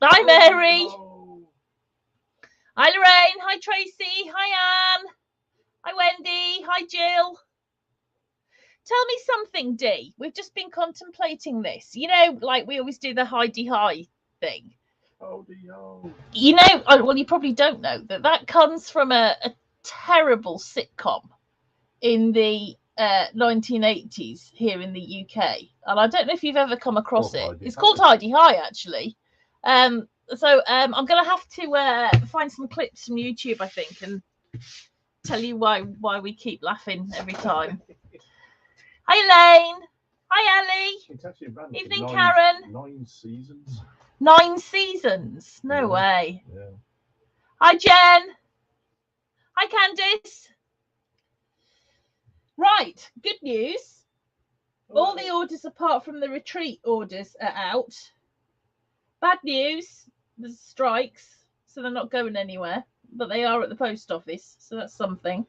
Hi, Mary. Hello. Hi, Lorraine. Hi, Tracy. Hi, Anne. Hi, Wendy. Hi, Jill. Tell me something, Dee. We've just been contemplating this. You know, like we always do the Heidi Hi thing. Oh, dear. You know, well, you probably don't know that comes from a terrible sitcom in the 1980s here in the UK. And I don't know if you've ever come across it. It's called Heidi Hi, actually. So I'm going to have to find some clips from YouTube, I think, and tell you why we keep laughing every time. Hi, Elaine. Hi, Ellie. It's actually ran Evening, Karen. 9 seasons. 9 seasons? No way. Yeah. Hi, Jen. Hi, Candice. Right, good news. All the orders apart from the retreat orders are out. Bad news, there's strikes, so they're not going anywhere, but they are at the post office, so that's something.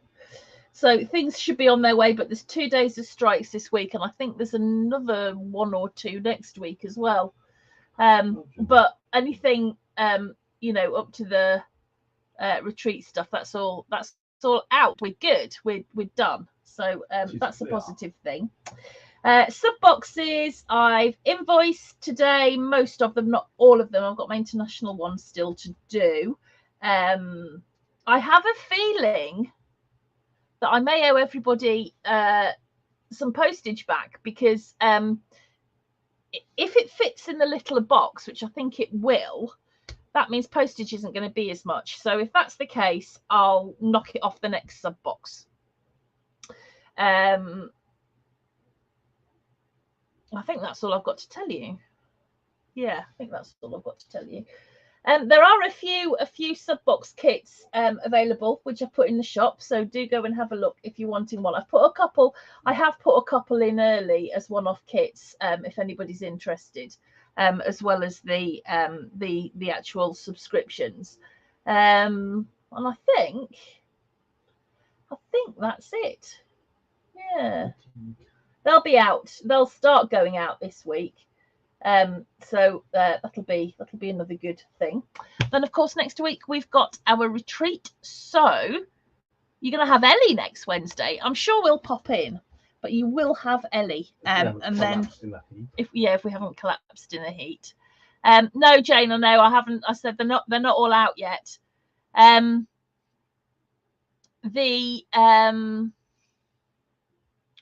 So things should be on their way, but there's 2 days of strikes this week, and I think there's another 1 or 2 next week as well. But anything, you know, up to the retreat stuff, that's all out. We're good. We're done. So that's a positive thing. Sub boxes, I've invoiced today, most of them, not all of them. I've got my international ones still to do. I have a feeling that I may owe everybody some postage back, because if it fits in the little box, which I think it will, that means postage isn't going to be as much. So if that's the case, I'll knock it off the next sub box. I think that's all I've got to tell you. Yeah, I think that's all I've got to tell you. There are a few sub box kits available, which I've put in the shop. So do go and have a look if you're wanting one. I have put a couple in early as one-off kits, if anybody's interested, as well as the actual subscriptions. And I think that's it. Yeah. They'll be out. They'll start going out this week. So that'll be another good thing. Then, of course, next week we've got our retreat. So you're going to have Ellie next Wednesday. I'm sure we'll pop in, but you will have Ellie. And then if we haven't collapsed in the heat. No, Jane, I know I haven't. I said they're not all out yet. What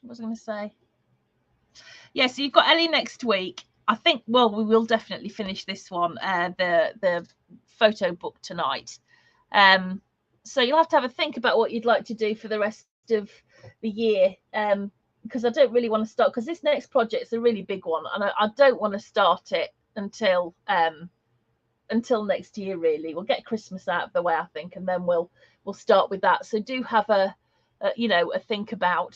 was I going to say? Yeah, so you've got Ellie next week. I think, well, we will definitely finish this one, the photo book tonight. So you'll have to have a think about what you'd like to do for the rest of the year, because I don't really want to start, because this next project is a really big one, and I don't want to start it until next year, really. We'll get Christmas out of the way, I think, and then we'll start with that. So do have a think about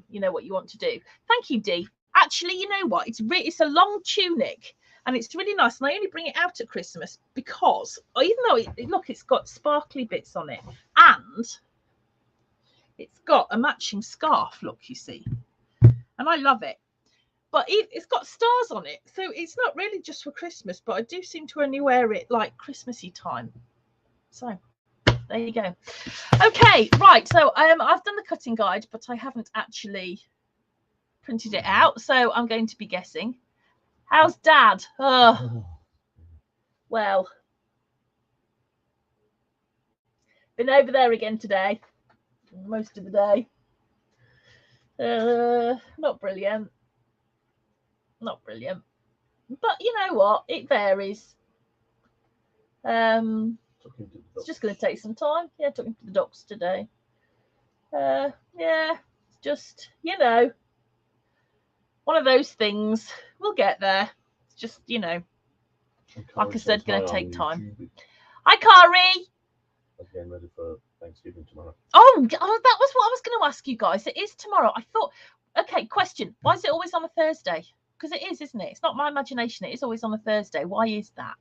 what you want to do. Thank you, Dee. Actually, you know what? It's a long tunic, and it's really nice. And I only bring it out at Christmas because, even though it's got sparkly bits on it, and it's got a matching scarf. Look, you see, and I love it. But it's got stars on it, so it's not really just for Christmas. But I do seem to only wear it like Christmassy time. So there you go. Okay, right. So I've done the cutting guide, but I haven't actually printed it out, so I'm going to be guessing. How's Dad? Oh, well, been over there again today, most of the day. Not brilliant, but you know what? It varies. It's just going to take some time. Yeah, took him to the docks today. Yeah, just one of those things. We'll get there. It's just like I said, going to take time. Hi, Kari. I'm getting ready for Thanksgiving tomorrow. Oh, that was what I was going to ask you guys. It is tomorrow. I thought. Okay, question. Why is it always on a Thursday? Because it is, isn't it? It's not my imagination. It is always on a Thursday. Why is that?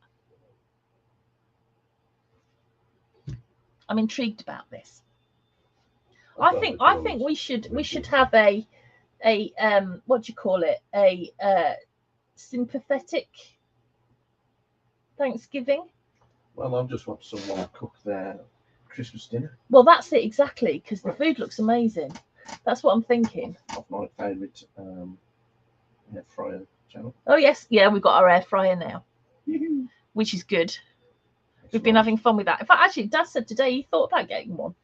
I'm intrigued about this. I think we should have a what do you call it? A sympathetic Thanksgiving? Well, I've just watched someone cook their Christmas dinner. Well, that's it exactly, because the food looks amazing. That's what I'm thinking. Off my favourite air fryer channel. Oh yes, yeah, we've got our air fryer now, Yoo-hoo. which is good. It's We've been nice. having fun with that. In fact, actually, Dad said today he thought about getting one,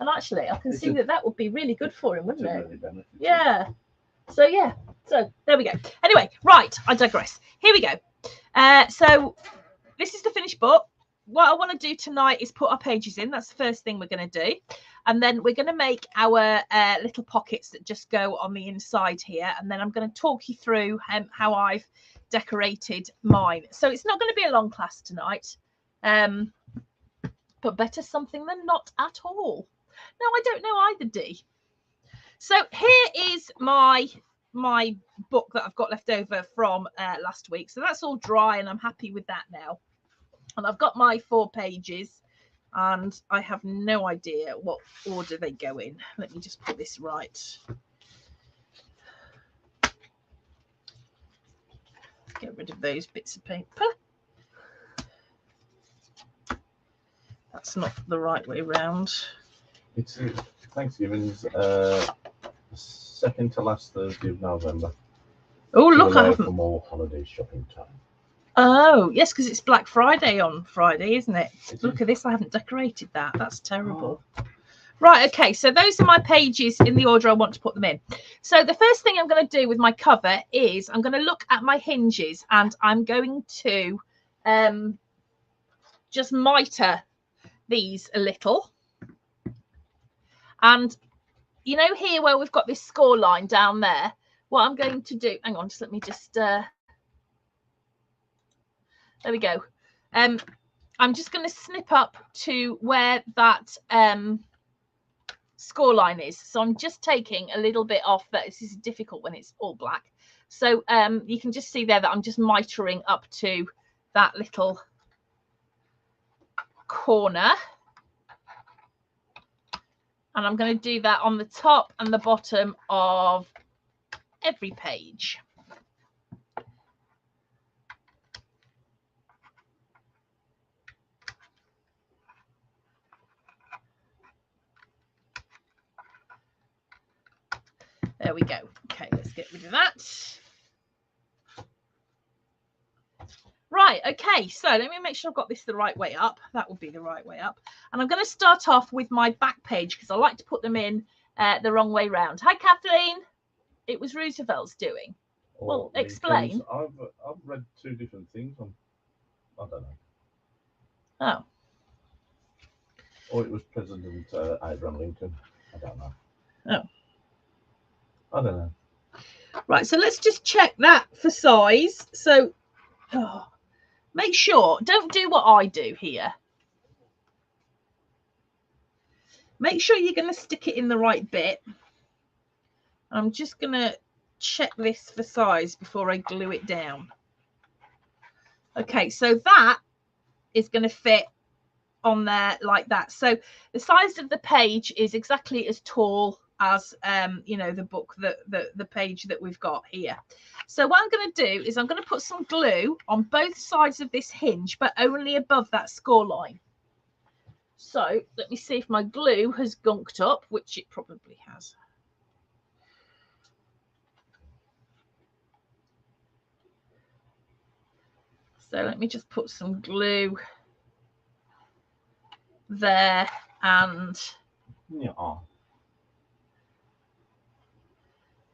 and actually, I can It's see that would be really good for him, It's wouldn't a it? really benefit. Yeah. So yeah. So there we go. Anyway, right. I digress. Here we go. So this is the finished book. What I want to do tonight is put our pages in. That's the first thing we're going to do. And then we're going to make our little pockets that just go on the inside here. And then I'm going to talk you through how I've decorated mine. So it's not going to be a long class tonight. But better something than not at all. No, I don't know either, Dee. So here is my book that I've got left over from last week. So that's all dry and I'm happy with that now. And I've got my 4 pages and I have no idea what order they go in. Let me just put this right. Get rid of those bits of paper. That's not the right way round. It's Thanksgiving's second to last Thursday of November. Oh, look, I For haven't. more holiday shopping time. Oh, yes, because it's Black Friday on Friday, isn't it? Look is. at this. I haven't decorated that. That's terrible. Oh. Right, okay, so those are my pages in the order I want to put them in. So the first thing I'm going to do with my cover is I'm going to look at my hinges and I'm going to just mitre these a little. And you know here where we've got this score line down there, what I'm going to do, hang on, just let me just, there we go. I'm just going to snip up to where that score line is. So I'm just taking a little bit off that. This is difficult when it's all black. So you can just see there that I'm just mitering up to that little corner. And I'm going to do that on the top and the bottom of every page. There we go. Okay, let's get rid of that. Right, okay, so let me make sure I've got this the right way up. That will be the right way up. And I'm going to start off with my back page because I like to put them in the wrong way round. Hi, Kathleen. It was Roosevelt's doing. Well, explain. I've read 2 different things on, I don't know. Oh. Or it was President Abraham Lincoln. I don't know. Oh. I don't know. Right, so let's just check that for size. So make sure, don't do what I do here. Make sure you're going to stick it in the right bit. I'm just going to check this for size before I glue it down. Okay, so that is going to fit on there like that. So the size of the page is exactly as tall as you know, the book, the page that we've got here. So what I'm going to do is I'm going to put some glue on both sides of this hinge, but only above that score line. So let me see if my glue has gunked up, which it probably has. So let me just put some glue there and Yeah.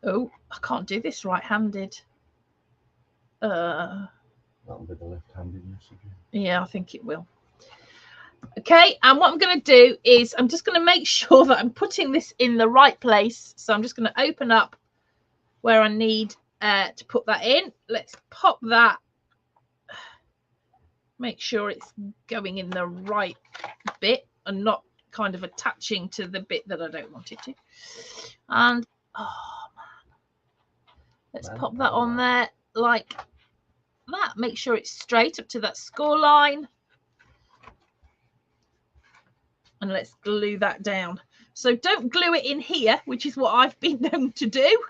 oh, I can't do this right-handed. That'll be the left-handedness again. Yeah, I think it will. Okay, and what I'm going to do is I'm just going to make sure that I'm putting this in the right place. So I'm just going to open up where I need to put that in. Let's pop that. Make sure it's going in the right bit and not kind of attaching to the bit that I don't want it to. And oh man, let's pop that on there like that. Make sure it's straight up to that score line. And let's glue that down. So don't glue it in here, which is what I've been known to do.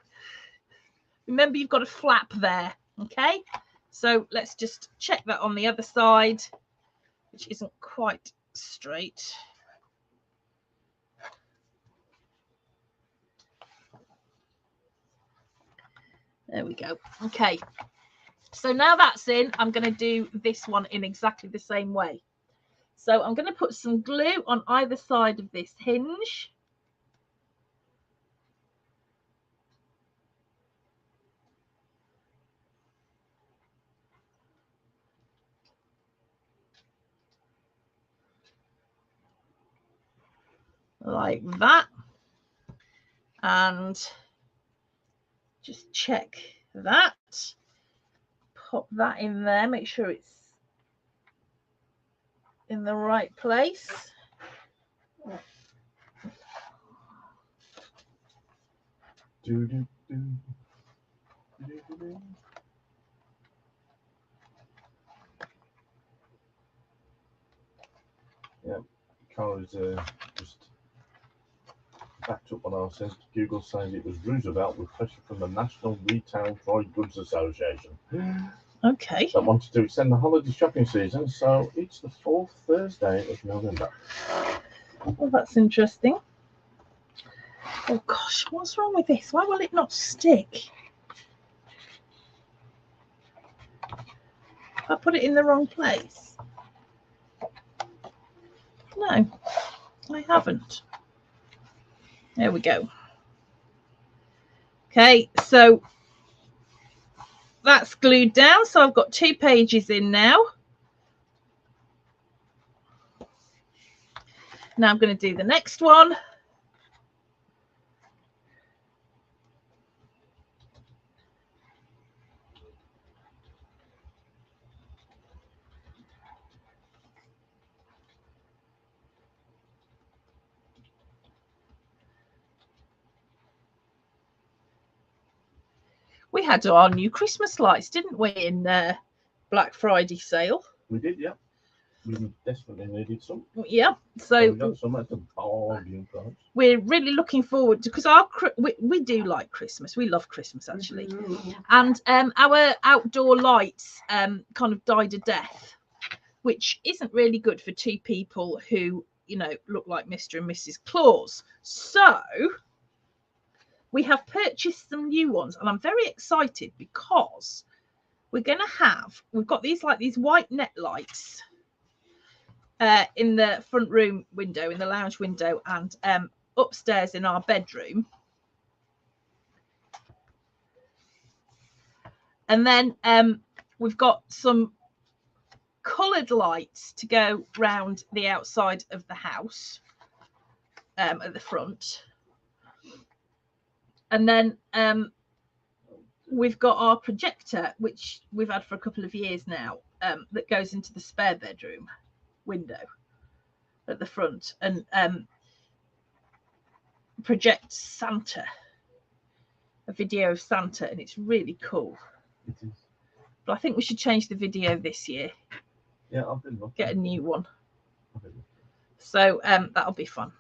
Remember, you've got a flap there, okay? So let's just check that on the other side, which isn't quite straight. There we go. Okay. So now that's in, I'm going to do this one in exactly the same way. So I'm going to put some glue on either side of this hinge. Like that. And just check that. Pop that in there, make sure it's in the right place. Yeah, Carl's just backed up on our sense. Google saying it was Roosevelt with pressure from the National Retail Dry Goods Association. Okay. That wanted to extend the holiday shopping season, so it's the 4th Thursday of November. Well, that's interesting. Oh gosh, what's wrong with this? Why will it not stick? I put it in the wrong place. No, I haven't. There we go. Okay, so that's glued down. So I've got 2 pages in now. Now I'm going to do the next one. We had our new Christmas lights, didn't we, in Black Friday sale? We did, yeah. We desperately needed some. Yeah, so we got some at the bargain price. We're really looking forward to, because we do like Christmas. We love Christmas actually, and our outdoor lights kind of died a death, which isn't really good for 2 people who, you know, look like Mr. and Mrs. Claus. So we have purchased some new ones, and I'm very excited because we've got these white net lights in the front room window, in the lounge window, and upstairs in our bedroom. And then we've got some coloured lights to go round the outside of the house at the front. And then we've got our projector, which we've had for a couple of years now, that goes into the spare bedroom window at the front and projects Santa, a video of Santa, and it's really cool. It is. But I think we should change the video this year. Yeah, I've been looking. Get a new one. So that'll be fun.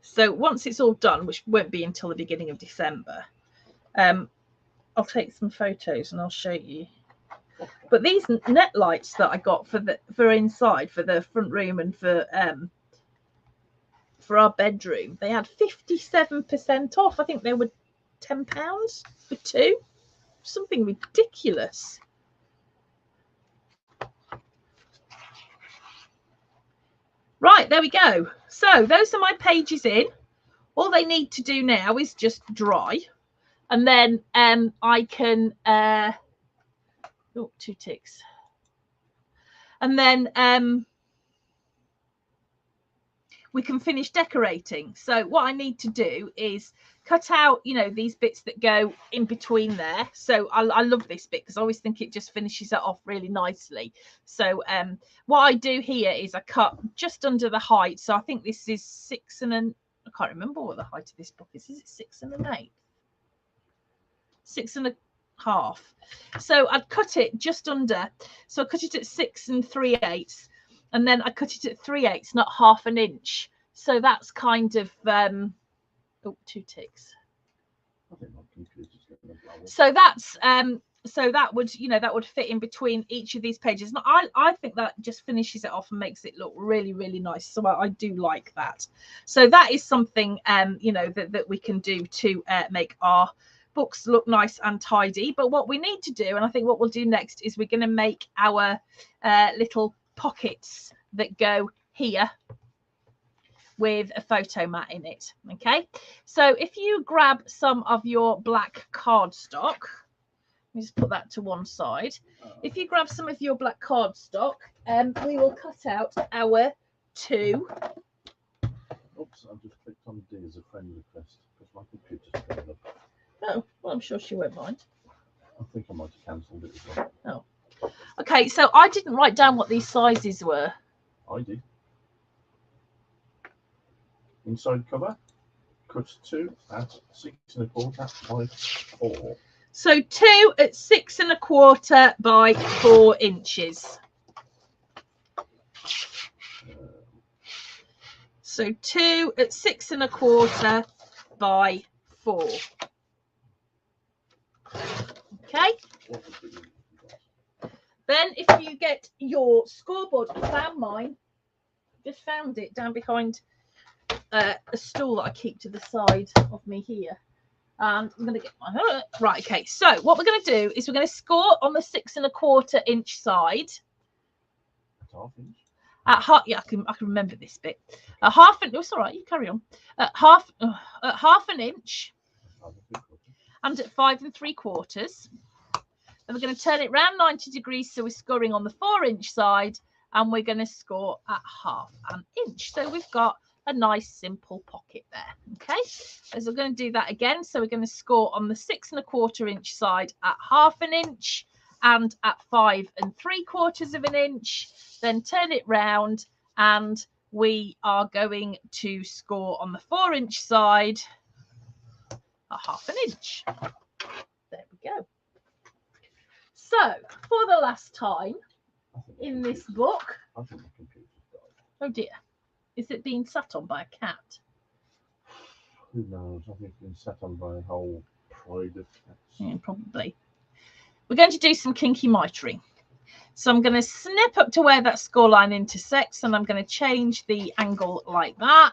So once it's all done, which won't be until the beginning of December, I'll take some photos and I'll show you. But these net lights that I got for inside, for the front room and for our bedroom, they had 57% off. I think they were £10 for 2. Something ridiculous. Right, there we go. So those are my pages in. All they need to do now is just dry, and then I can 2 ticks, and then we can finish decorating. So what I need to do is cut out, you know, these bits that go in between there. So I love this bit because I always think it just finishes it off really nicely. So what I do here is I cut just under the height. So I think this is 6 1/8. I can't remember what the height of this book is. Is it 6 1/8? 6 1/2. So I'd cut it just under. So I cut it at 6 3/8. And then I cut it at 3/8, not half an inch. So that's kind of 2 ticks. So that's so that would, you know, that would fit in between each of these pages. And I think that just finishes it off and makes it look really, really nice. So I do like that. So that is something, you know, that we can do to make our books look nice and tidy. But what we need to do, and I think what we'll do next, is we're going to make our little pockets that go here with a photo mat in it. Okay, so if you grab some of your black cardstock, let me just put that to one side. If you grab some of your black cardstock, we will cut out our 2. Oops, I've just clicked on D as a friend request because my computer's playing up. Oh, well, I'm sure she won't mind. I think I might have cancelled it as well. Oh, okay, so I didn't write down what these sizes were. I did. Inside cover, cut 2 at 6 1/4 by 4. So 2 at 6 1/4 by 4 inches. So 2 at 6 1/4 by 4. Okay. Then if you get your scoreboard, I found mine. Just found it down behind a stool that I keep to the side of me here. And I'm going to get my right. Okay, so what we're going to do is we're going to score on the 6 1/4 inch side. Half inch. At half, yeah, I can remember this bit. At half an, it's all right. You carry on. At half an inch, and at 5 3/4. Then we're going to turn it round 90 degrees, so we're scoring on the 4 inch side, and we're going to score at half an inch. So we've got a nice simple pocket there. Okay, so we're going to do that again. So we're going to score on the 6 1/4 inch side at half an inch and at 5 3/4 inch. Then turn it round, and we are going to score on the 4 inch side at half an inch. There we go. So for the last time in this book, oh dear, is it being sat on by a cat? Who knows? I think it's been sat on by a whole pride of cats. Yeah, probably. We're going to do some kinky mitering. So I'm going to snip up to where that score line intersects, and I'm going to change the angle like that.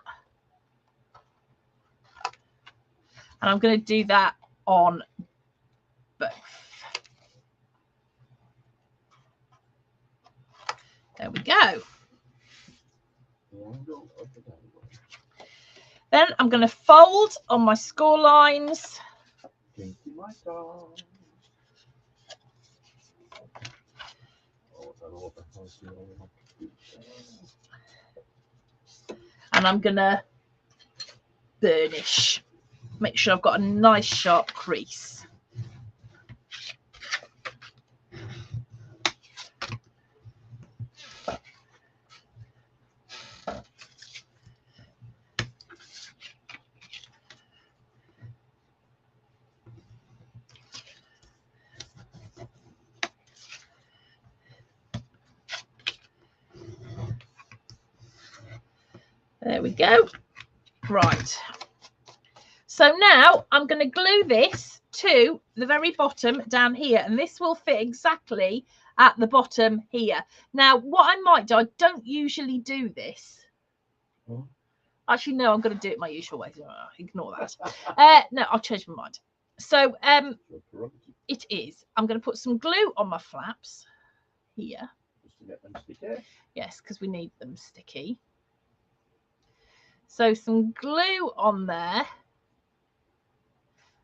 And I'm going to do that on both. There we go. Then I'm going to fold on my score lines. And I'm going to burnish. Make sure I've got a nice sharp crease. There we go. Right. So now I'm going to glue this to the very bottom down here, and this will fit exactly at the bottom here. Now, what I might do, I don't usually do this. Actually, no, I'm going to do it my usual way. Ignore that. No, I'll change my mind. So it is. I'm going to put some glue on my flaps here. Just to get them sticky. Yes, because we need them sticky. So some glue on there.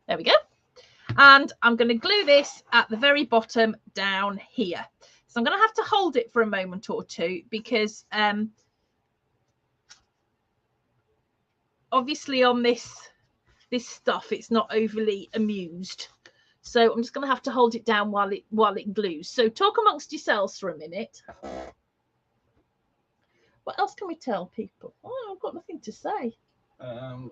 There we go. And I'm going to glue this at the very bottom down here. So I'm going to have to hold it for a moment or two because obviously on this stuff it's not overly amused. So I'm just going to have to hold it down while it glues. So talk amongst yourselves for a minute. What else can we tell people? Oh, I've got nothing to say. Nothing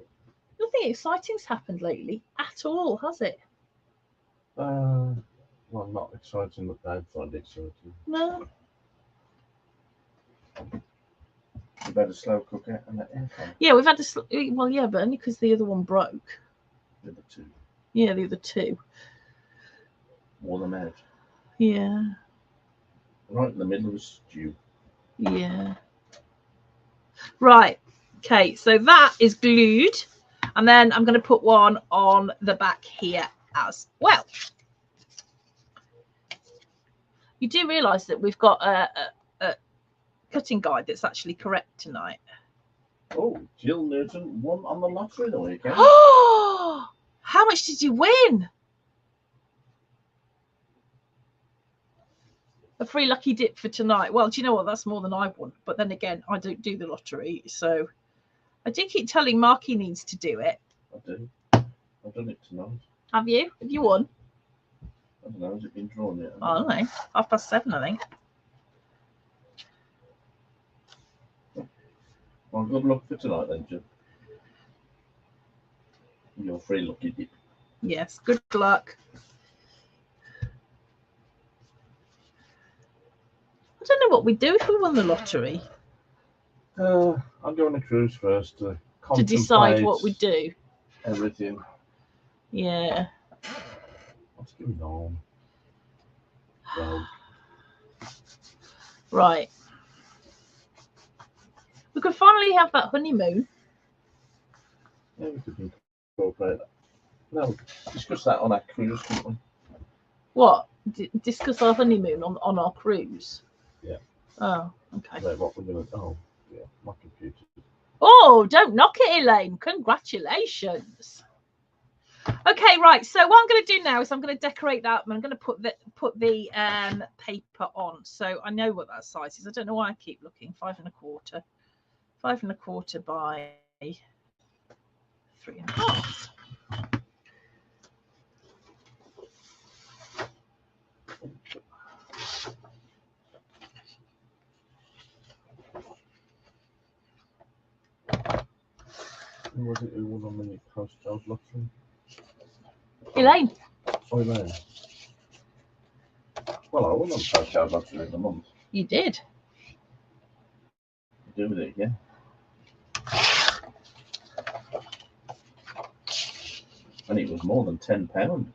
exciting's happened lately at all, has it? Well, not exciting, but I find exciting. No. We've had a slow cooker and an aircon. Yeah, we've had a well, yeah, but only because the other one broke. The other two. Yeah, the other two. More than out. Yeah. Right in the middle of the stew. Yeah. Right. Okay, so that is glued. And then I'm going to put one on the back here as well. You do realise that we've got a cutting guide that's actually correct tonight. Oh, Jill Newton won on the lottery the weekend. Oh, how much did you win? A free lucky dip for tonight. Well, do you know what? That's more than I won. But then again, I don't do the lottery. So I do keep telling Mark he needs to do it. I do. I've done it tonight. Have you? Have you won? I don't know. Has it been drawn yet? I don't know. 7:30, I think. Well, good luck for tonight then, Jill. Your free lucky dip. Yes, good luck. I don't know what we'd do if we won the lottery. I'll go on a cruise first to decide what we do. Everything. Yeah. What's going on? Well, right. We could finally have that honeymoon. Yeah, we could incorporate that. No, discuss that on our cruise, couldn't we? What? Discuss our honeymoon on our cruise? Yeah. Oh, okay. Wait, what we're going to... Oh, yeah, my computer. Oh, don't knock it, Elaine. Congratulations. Okay, right. So what I'm going to do now is I'm going to decorate that. I'm going to put the paper on. So I know what that size is. I don't know why I keep looking. 5 1/4. 5 1/4 by 3 1/2. Who was it who won on the post-Charles lottery? Elaine. Oh, Elaine. Well, I won on the post-Charles lottery in the month. You did. Do with it again. And it was more than £10.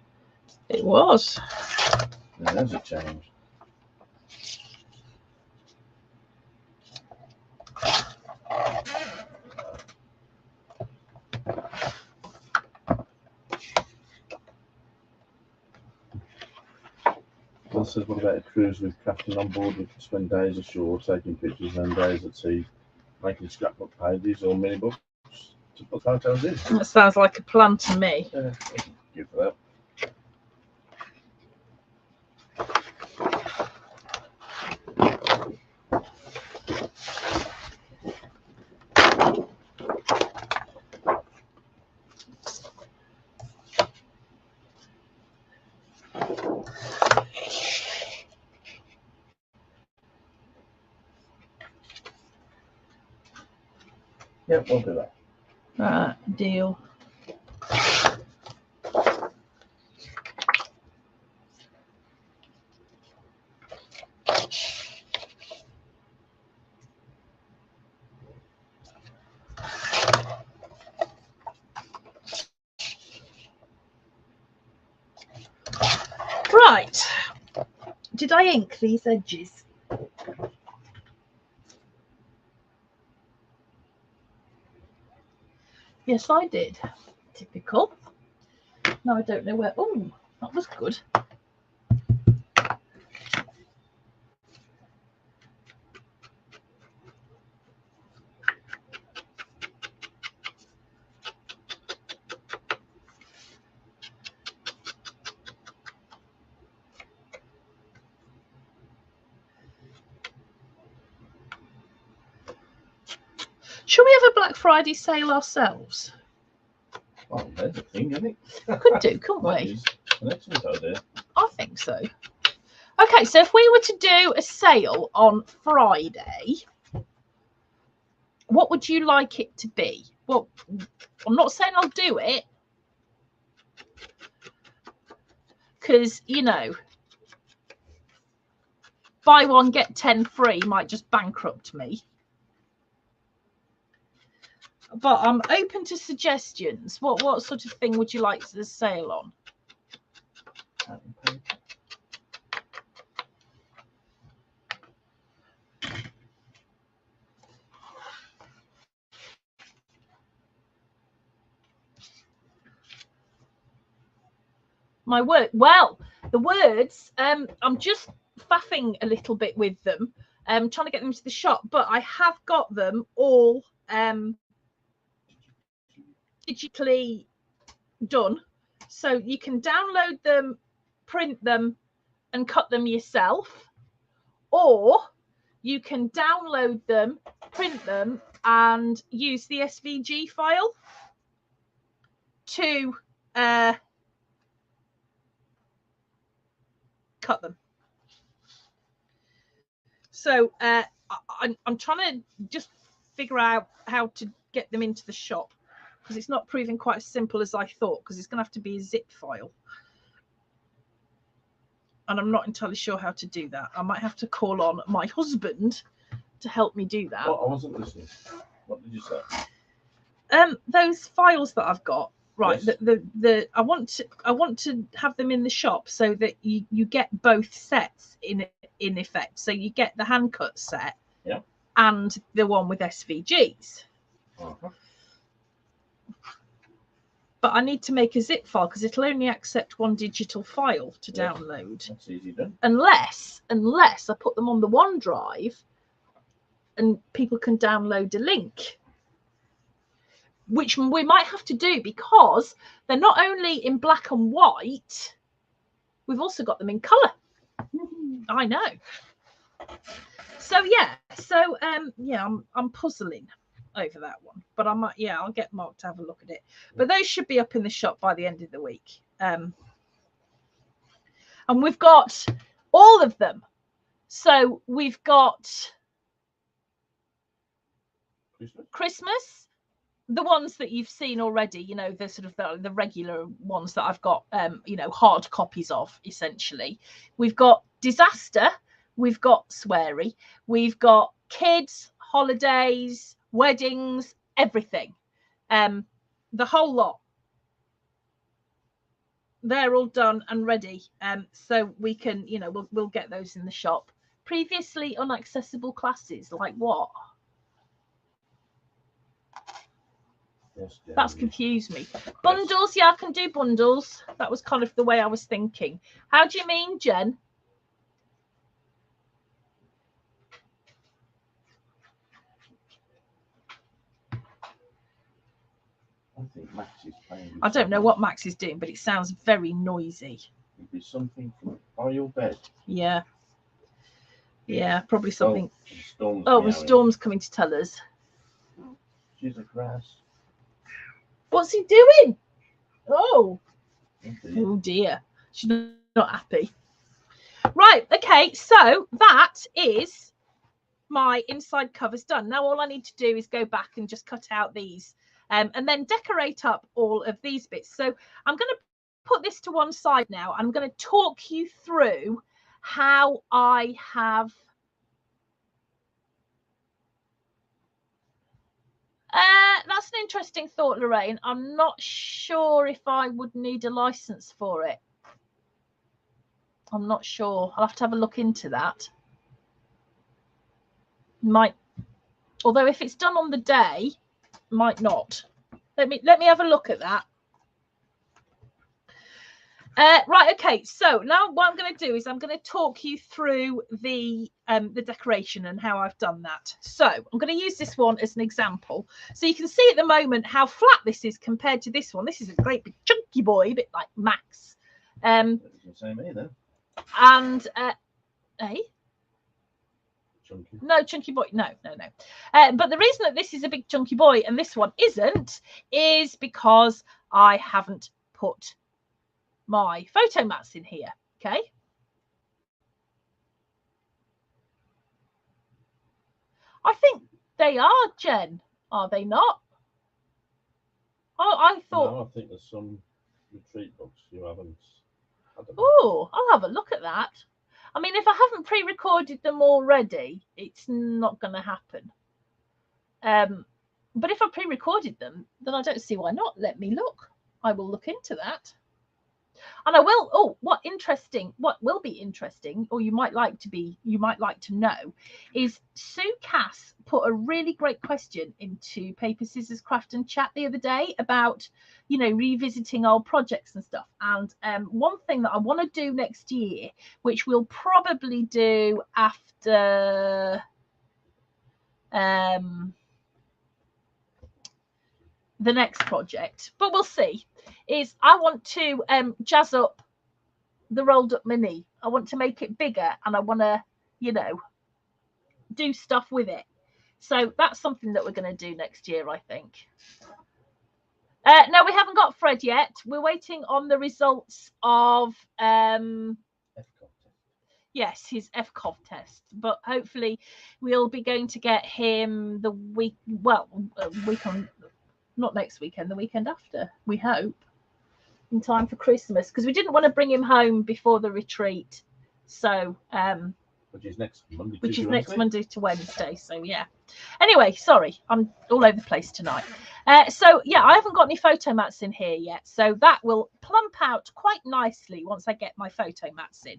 It was. Yeah, there's a change. Bill says, what about a cruise with captain on board? We could spend days ashore taking pictures and days at sea, making scrapbook pages or mini books to put photos in. That sounds like a plan to me. Yeah, give for that. Yeah, we'll do that. Right, deal. Right. Did I ink these edges? Yes, I did. Typical. Now I don't know where. Oh, that was good. Should we have a Black Friday sale ourselves? Oh, there's a thing, isn't it? Could do, couldn't That we? is an excellent idea. I think so. Okay, so if we were to do a sale on Friday, what would you like it to be? Well, I'm not saying I'll do it, because, you know, buy one, get 10 free might just bankrupt me. But I'm open to suggestions. What sort of thing would you like the sale on? My word. Well, the words, I'm just faffing a little bit with them, trying to get them to the shop, but I have got them all digitally done. So you can download them, print them, and cut them yourself, or you can download them, print them, and use the SVG file to cut them. So I'm trying to just figure out how to get them into the shop, because it's not proving quite as simple as I thought, because it's going to have to be a zip file. And I'm not entirely sure how to do that. I might have to call on my husband to help me do that. Well, I wasn't listening. What did you say? Those files that I've got, right? Yes. I want to have them in the shop so that you get both sets in effect. So you get the hand cut set, yeah, and the one with SVGs. But I need to make a zip file because it'll only accept one digital file to download. That's easy done. Unless I put them on the OneDrive and people can download a link, which we might have to do because they're not only in black and white, we've also got them in colour. I know. So yeah, I'm puzzling over that one, but I might, I'll get Mark to have a look at it. But those should be up in the shop by the end of the week. And we've got all of them. So we've got Christmas, the ones that you've seen already, you know, the sort of the regular ones that I've got, you know, hard copies of, essentially. We've got disaster, we've got sweary, we've got kids, holidays, weddings, everything, the whole lot. They're all done and ready, so we can, you know, we'll get those in the shop. Previously unaccessible classes, like what? Yes, that's confused me. Bundles, yeah, I can do bundles. That was kind of the way I was thinking. How do you mean, Jen? I think Max is playing. I don't know what Max is doing, but it sounds very noisy. It'd be something by your bed. Yeah. Yeah, probably something. Oh, the storm's coming to tell us. She's a grass. What's he doing? Oh. Oh dear. She's not happy. Right, okay, so that is my inside covers done. Now all I need to do is go back and just cut out these and then decorate up all of these bits. So I'm going to put this to one side now. I'm going to talk you through how I have that's an interesting thought, Lorraine. I'm not sure if I would need a license for it. I'm not sure. I'll have to have a look into that. Might, although if it's done on the day, might not. Let me have a look at that. Right, okay, so now what I'm going to do is I'm going to talk you through the decoration and how I've done that. So I'm going to use this one as an example. So you can see at the moment how flat this is compared to this one. This is a great big chunky boy, a bit like Max. Same here then. And hey? Chunky. No, chunky boy. No. But the reason that this is a big chunky boy and this one isn't is because I haven't put my photo mats in here. Okay. I think they are, Jen. Are they not? Oh, I thought. No, I think there's some retreat books you haven't. Oh, I'll have a look at that. I mean, if I haven't pre-recorded them already, it's not going to happen. But if I pre-recorded them, then I don't see why not. Let me look. I will look into that. And I will. Oh, what will be interesting, or you might like to know, is Sue Cass put a really great question into Paper, Scissors, Craft and Chat the other day about, you know, revisiting old projects and stuff. And one thing that I want to do next year, which we'll probably do after the next project, but we'll see, is I want to jazz up the rolled up mini. I want to make it bigger, and I want to, you know, do stuff with it. So that's something that we're going to do next year, I think. No, we haven't got Fred yet. We're waiting on the results of yes, his FCOV test, but hopefully we'll be going to get him the week, well, week on, not next weekend, the weekend after, we hope, in time for Christmas, because we didn't want to bring him home before the retreat. So which is next Monday, which Tuesday, is Wednesday. next Monday to Wednesday. So yeah. Anyway, sorry, I'm all over the place tonight. So yeah, I haven't got any photo mats in here yet, so that will plump out quite nicely once I get my photo mats in.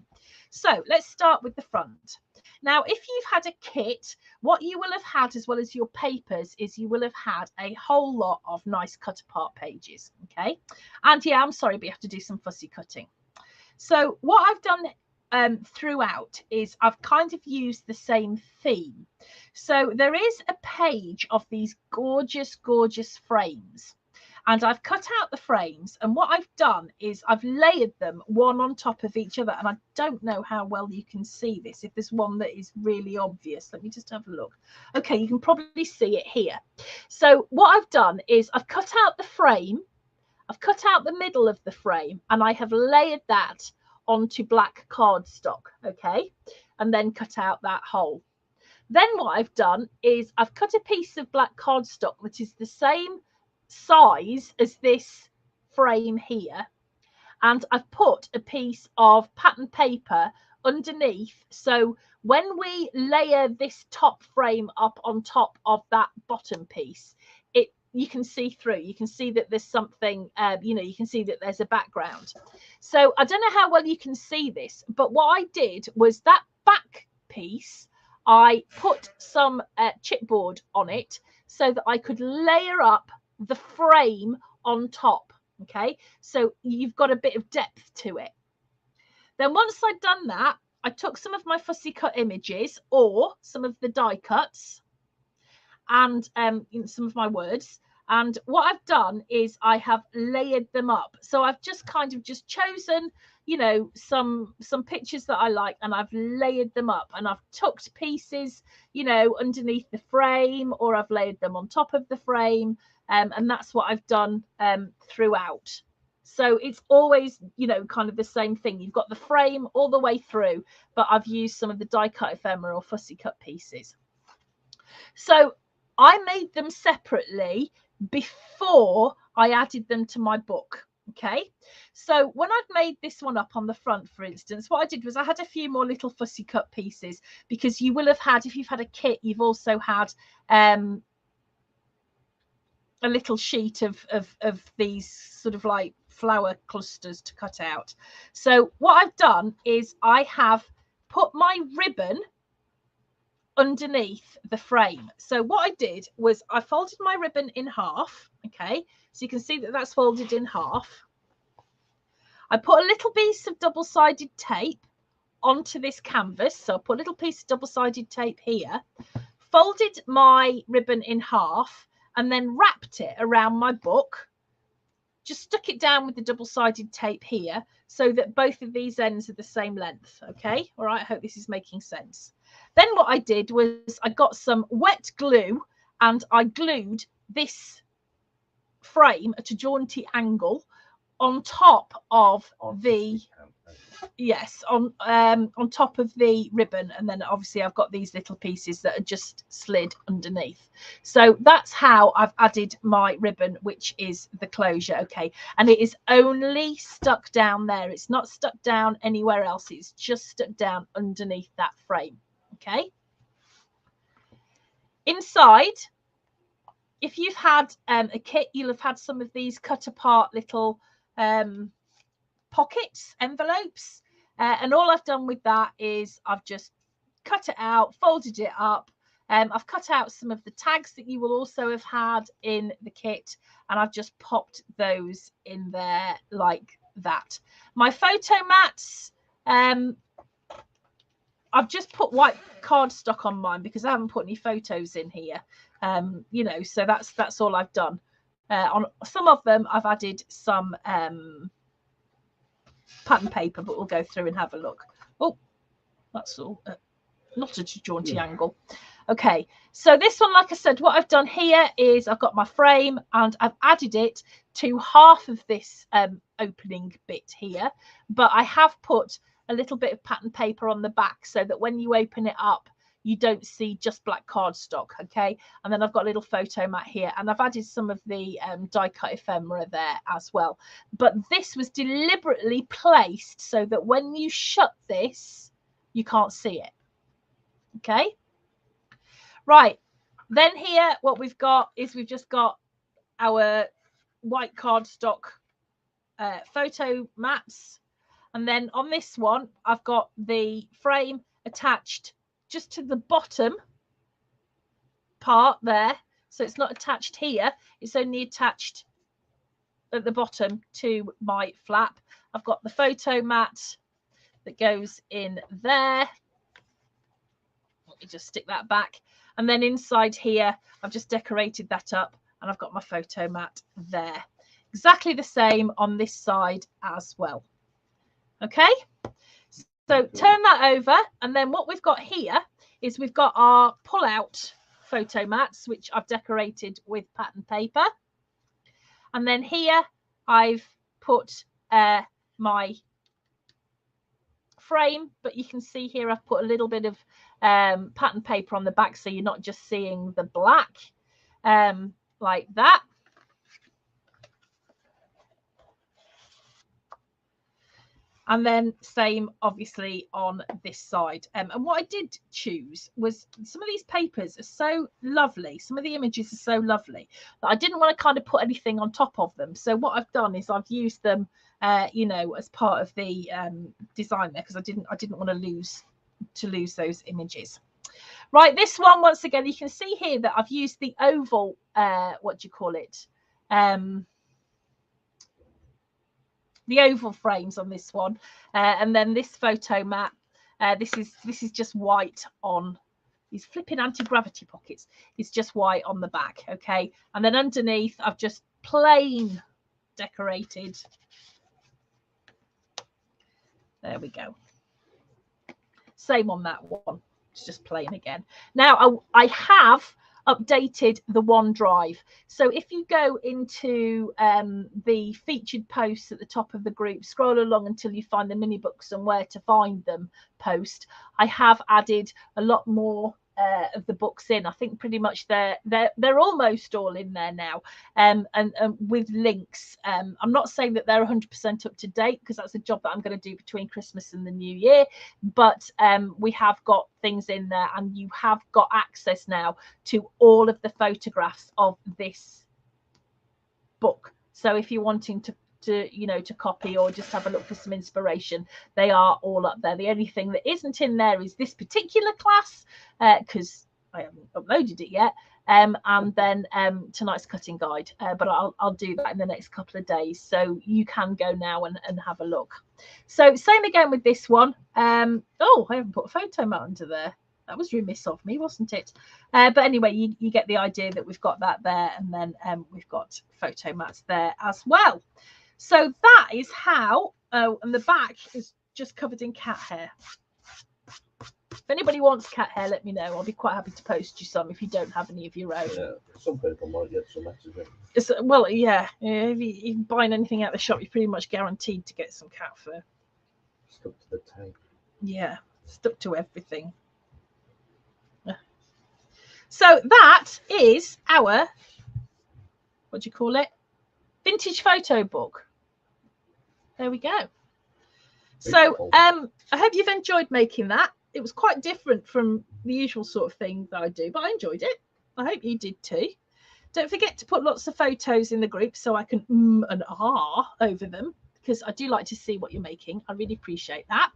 So let's start with the front. Now, if you've had a kit, what you will have had, as well as your papers, is you will have had a whole lot of nice cut apart pages. Okay, and yeah, I'm sorry, but you have to do some fussy cutting. So what I've done throughout is I've kind of used the same theme. So there is a page of these gorgeous frames, and I've cut out the frames, and what I've done is I've layered them one on top of each other, and I don't know how well you can see this, if there's one that is really obvious. Let me just have a look. Okay, you can probably see it here. So what I've done is I've cut out the frame, I've cut out the middle of the frame, and I have layered that onto black cardstock, okay, and then cut out that hole. Then what I've done is I've cut a piece of black cardstock that is the same size as this frame here, and I've put a piece of pattern paper underneath, so when we layer this top frame up on top of that bottom piece, you can see through, you can see that there's something, you know, you can see that there's a background. So I don't know how well you can see this, but what I did was that back piece, I put some chipboard on it so that I could layer up the frame on top. Okay, so you've got a bit of depth to it. Then once I'd done that, I took some of my fussy cut images or some of the die cuts and some of my words, and what I've done is I have layered them up. So I've just kind of just chosen, you know, some pictures that I like, and I've layered them up, and I've tucked pieces, you know, underneath the frame, or I've layered them on top of the frame, and that's what I've done throughout. So it's always, you know, kind of the same thing. You've got the frame all the way through, but I've used some of the die cut ephemera or fussy cut pieces. So I made them separately before I added them to my book. Okay, so when I've made this one up on the front, for instance, what I did was I had a few more little fussy cut pieces, because you will have had, if you've had a kit, you've also had a little sheet of these sort of like flower clusters to cut out. So what I've done is I have put my ribbon underneath the frame. So what I did was I folded my ribbon in half. Okay, so you can see that that's folded in half. I put a little piece of double-sided tape onto this canvas. So I put a little piece of double-sided tape here, folded my ribbon in half, and then wrapped it around my book. Just stuck it down with the double-sided tape here so that both of these ends are the same length. Okay, all right, I hope this is making sense. Then what I did was I got some wet glue and I glued this frame at a jaunty angle on top of the on top of the ribbon, and then obviously I've got these little pieces that are just slid underneath. So that's how I've added my ribbon, which is the closure. Okay, and it is only stuck down there, it's not stuck down anywhere else, it's just stuck down underneath that frame. Okay, inside, if you've had a kit, you'll have had some of these cut apart little pockets, envelopes, and all I've done with that is I've just cut it out, folded it up, I've cut out some of the tags that you will also have had in the kit, and I've just popped those in there like that. My photo mats, I've just put white cardstock on mine because I haven't put any photos in here. You know, so that's all I've done. On some of them, I've added some pattern paper, but we'll go through and have a look. Oh, that's all. Not a jaunty angle. Okay, so this one, like I said, what I've done here is I've got my frame and I've added it to half of this opening bit here, but I have put a little bit of pattern paper on the back so that when you open it up, you don't see just black cardstock. Okay, and then I've got a little photo mat here, and I've added some of the die cut ephemera there as well. But this was deliberately placed so that when you shut this, you can't see it. Okay, right, then here what we've got is we've just got our white cardstock photo mats, and then on this one I've got the frame attached just to the bottom part there, so it's not attached here, it's only attached at the bottom to my flap. I've got the photo mat that goes in there. Let me just stick that back, and then inside here I've just decorated that up, and I've got my photo mat there. Exactly the same on this side as well. Okay, so turn that over, and then what we've got here is we've got our pull-out photo mats, which I've decorated with pattern paper, and then here I've put my frame, but you can see here I've put a little bit of pattern paper on the back, so you're not just seeing the black like that. And then same obviously on this side. And what I did choose was some of these papers are so lovely, some of the images are so lovely that I didn't want to kind of put anything on top of them. So what I've done is I've used them you know, as part of the design there, because I didn't want to lose those images. Right, this one, once again, you can see here that I've used the oval what do you call it, the oval frames on this one, and then this photo mat, this is just white on these flipping anti-gravity pockets. It's just white on the back. Okay, and then underneath I've just plain decorated. There we go. Same on that one. It's just plain again. Now I have updated the OneDrive. So if you go into the featured posts at the top of the group, scroll along until you find the mini books and where to find them post, I have added a lot more of the books in. I think pretty much they're almost all in there now, and with links. I'm not saying that they're 100% up to date, because that's a job that I'm going to do between Christmas and the New Year, but we have got things in there, and you have got access now to all of the photographs of this book. So if you're wanting to you know, to copy or just have a look for some inspiration, they are all up there. The only thing that isn't in there is this particular class, because I haven't uploaded it yet, and then tonight's cutting guide, but I'll do that in the next couple of days, so you can go now and have a look. So same again with this one. Oh, I haven't put a photo mat under there. That was remiss of me, wasn't it? But anyway, you get the idea that we've got that there, and then we've got photo mats there as well. So that is how, oh, and the back is just covered in cat hair. If anybody wants cat hair, let me know. I'll be quite happy to post you some if you don't have any of your own. Yeah, some people might get some messages. Well, yeah, if you're buying anything out of the shop, you're pretty much guaranteed to get some cat fur. Stuck to the tape. Yeah, stuck to everything. So that is our, what do you call it? Vintage photo book. There we go. So I hope you've enjoyed making that. It was quite different from the usual sort of thing that I do, but I enjoyed it. I hope you did too. Don't forget to put lots of photos in the group so I can and ah over them, because I do like to see what you're making. I really appreciate that.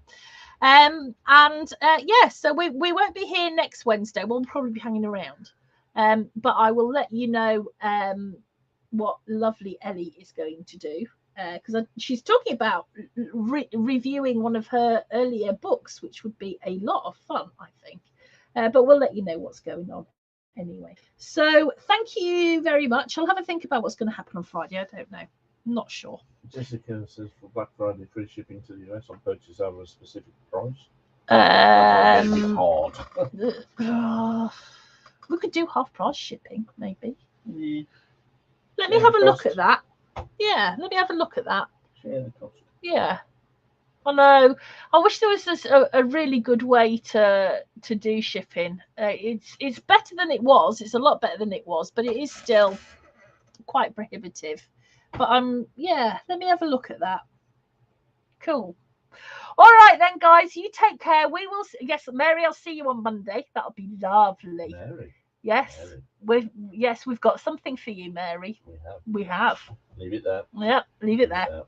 Yeah, so we won't be here next Wednesday. We'll probably be hanging around. But I will let you know what lovely Ellie is going to do, because she's talking about reviewing one of her earlier books, which would be a lot of fun, I think. But we'll let you know what's going on anyway. So thank you very much. I'll have a think about what's going to happen on Friday. I don't know. I'm not sure. Jessica says for Black Friday, free shipping to the US on purchase over a specific price. Hard. We could do half price shipping, maybe. Yeah. Let me have a look at that. Yeah, let me have a look at that. Share the cost. Yeah. I know. I wish there was a really good way to do shipping. It's better than it was. It's a lot better than it was, but it is still quite prohibitive. But yeah, let me have a look at that. Cool. All right then, guys. You take care. We will. Yes, Mary. I'll see you on Monday. That'll be lovely. Mary. Yes, Mary. we've got something for you, Mary. We have. Leave it there. Yeah, leave it there.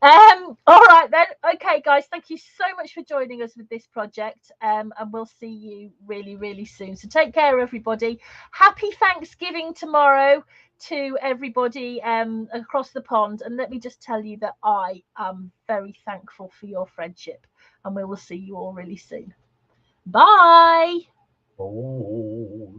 All right then. Okay, guys. Thank you so much for joining us with this project. And we'll see you really, really soon. So take care, everybody. Happy Thanksgiving tomorrow to everybody across the pond. And let me just tell you that I am very thankful for your friendship. And we will see you all really soon. Bye. Oh.